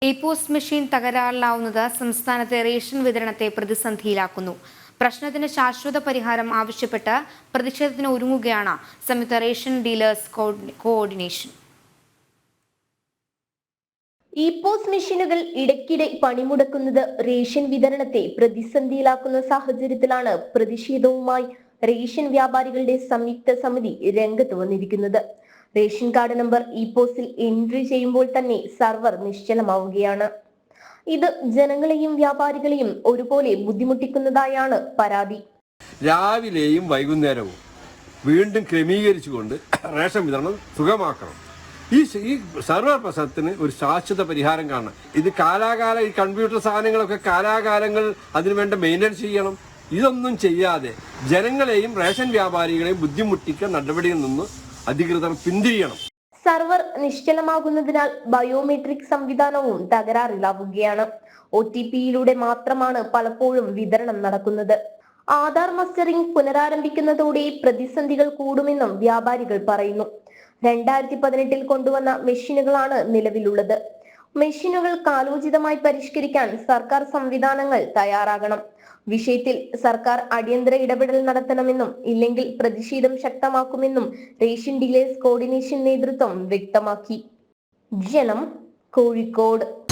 E-PoS machine തകരാറിലാവുന്നത് സംസ്ഥാനത്തെ ration വിതരണത്തെ പ്രതിസന്ധിയിലാക്കുന്നു. പ്രശ്നത്തിന് ശാശ്വത പരിഹാരം ആവശ്യപ്പെട്ട് പ്രതിഷേധത്തിന് ഒരുങ്ങുകയാണ് സംയുക്ത റേഷൻ ഡീലേഴ്സ് കോഓർഡിനേഷൻ. ഇ-പോസ് മെഷീനുകൾ ഇടയ്ക്കിടെ പണിമുടക്കുന്നത് റേഷൻ വിതരണത്തെ പ്രതിസന്ധിയിലാക്കുന്ന സാഹചര്യത്തിലാണ് പ്രതിഷേധവുമായി റേഷൻ വ്യാപാരികളുടെ സംയുക്ത സമിതി രംഗത്ത് വന്നിരിക്കുന്നത്. റേഷൻ കാർഡ് നമ്പർ ഇ-പോസിൽ എൻട്രി ചെയ്യുമ്പോൾ തന്നെ സർവർ നിശ്ചലമാവുകയാണ്. ഇത് ജനങ്ങളെയും വ്യാപാരികളെയും ഒരുപോലെ ബുദ്ധിമുട്ടിക്കുന്നതായാണ് പരാതി. രാവിലെയും വൈകുന്നേരവും വീണ്ടും ക്രമീകരിച്ചുകൊണ്ട് റേഷൻ വിതരണം സുഗമാക്കണം. ഈ സർവർ പ്രശ്നത്തിന് ഒരു ശാശ്വത പരിഹാരം കാണണം. ഇത് കാലാകാലം ഈ കമ്പ്യൂട്ടർ സാധനങ്ങളൊക്കെ കാലാകാലങ്ങൾ അതിനുവേണ്ട മെയിൻ്റെനൻസ് ചെയ്യണം. ഇതൊന്നും ചെയ്യാതെ ജനങ്ങളെയും റേഷൻ വ്യാപാരികളെയും ബുദ്ധിമുട്ടിക്കുന്ന നടപടിയിൽ നിന്ന് അധികൃതർ പിന്തിരിയണം. സർവർ നിശ്ചലമാകുന്നതിനാൽ ബയോമെട്രിക് സംവിധാനവും തകരാറിലാവുകയാണ്. OTPയിലൂടെ മാത്രമാണ് പലപ്പോഴും വിതരണം നടക്കുന്നത്. ആധാർ മസ്റ്ററിംഗ് പുനരാരംഭിക്കുന്നതോടെ പ്രതിസന്ധികൾ കൂടുമെന്നും വ്യാപാരികൾ പറയുന്നു. 2018 കൊണ്ടുവന്ന മെഷീനുകളാണ് നിലവിലുള്ളത്. മെഷീനുകൾ കാലോചിതമായി പരിഷ്കരിക്കാൻ സർക്കാർ സംവിധാനങ്ങൾ തയ്യാറാകണം. വിഷയത്തിൽ സർക്കാർ അടിയന്തര ഇടപെടൽ നടത്തണമെന്നും ഇല്ലെങ്കിൽ പ്രതിഷേധം ശക്തമാക്കുമെന്നും റേഷൻ ഡീലേഴ്സ് കോർഡിനേഷൻ നേതൃത്വം വ്യക്തമാക്കി. ജനം, കോഴിക്കോട്.